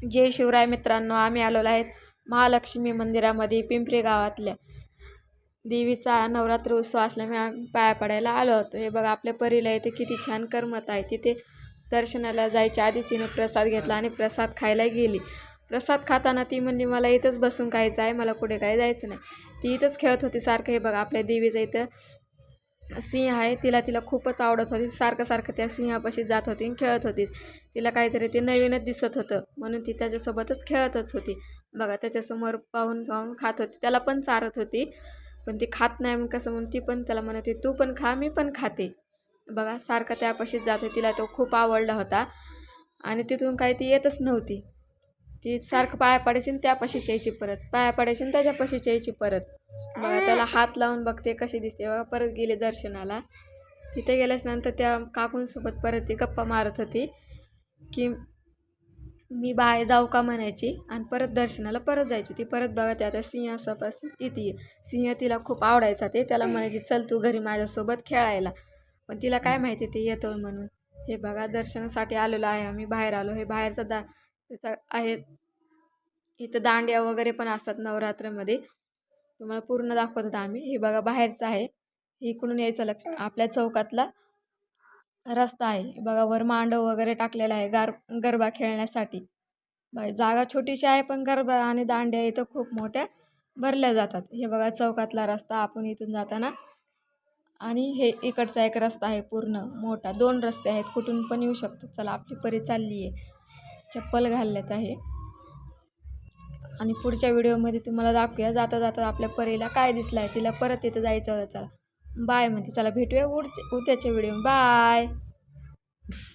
जय शिवराय मित्रांनो, आम्ही आलेलो आहेत महालक्ष्मी मंदिरामध्ये पिंपरी गावातल्या देवीचा नवरात्र उत्सव असल्यामुळे आम्ही पाया पडायला आलो होतो। हे बघा आपल्या परीला इथे किती छान करमत आहे। तिथे दर्शनाला जायच्या आधी तिने प्रसाद घेतला आणि प्रसाद खायला गेली। प्रसाद खाताना ती म्हणली मला इथंच बसून खायचं आहे, मला कुठे काही जायचं नाही। ती इथंच खेळत होती सारखं। हे बघा आपल्या देवीचं इथं सिंह आहे, तिला खूपच आवडत होती। सारखं त्या सिंहापाशी जात होती आणि खेळत होती। तिला काहीतरी ते नवीनच दिसत होतं म्हणून ती त्याच्यासोबतच खेळतच होती। बघा त्याच्यासमोर पाहून जाऊन खात होती, त्याला पण चारत होती, पण ती खात नाही मग कसं म्हणून ती पण त्याला म्हणते तू पण खा मी पण खाते। बघा सारखं त्यापाशीच जात होती, तिला तो खूप आवडला होता आणि तिथून काही ती येतच नव्हती। ती सारखं पाया पडायची आणि त्यापाशीच यायची परत, पाया पडायची आणि त्याच्यापाशीच यायची परत। बघा त्याला हात लावून बघते कशी दिसते। बघा परत गेले दर्शनाला। तिथे गेल्याच्यानंतर त्या काकूंसोबत परत ती गप्पा मारत होती की मी बाहेर जाऊ का म्हणायची आणि परत दर्शनाला परत जायची ती। परत बघा त्या आता सिंहापासून येते। सिंह तिला खूप आवडायचा, ते त्याला म्हणायची चल तू घरी माझ्यासोबत खेळायला, पण तिला काय माहिती ते येतो म्हणून। हे बघा दर्शनासाठी आलेलो आहे आम्ही, बाहेर आलो। हे बाहेरचा त्याचा आहे, इथं दांड्या वगैरे पण असतात नवरात्रमध्ये, तुम्हाला पूर्ण दाखवत होता आम्ही। हे बघा बाहेरचं आहे, इकडून यायचं लक्ष आपल्या चौकातला रस्ता आहे। बघा वर मांडव वगैरे टाकलेला आहे गरबा खेळण्यासाठी। जागा छोटीशी आहे पण गरबा आणि दांड्या इथं खूप मोठ्या भरल्या जातात। हे बघा चौकातला रस्ता, आपण इथून जाताना आणि हे इकडचा एक रस्ता आहे पूर्ण मोठा, 2 रस्ते आहेत, कुठून पण येऊ शकतो। चला आपली परी चालली आहे, चप्पल घालण्यात आहे आणि पुढच्या व्हिडिओमध्ये तुम्हाला दाखवूया जाता जाता आपल्या परीला काय दिसलं आहे। तिला परत तिथं जायचं होतं, चला बाय म्हणते, चला भेटूया उद्याच्या व्हिडिओ, बाय।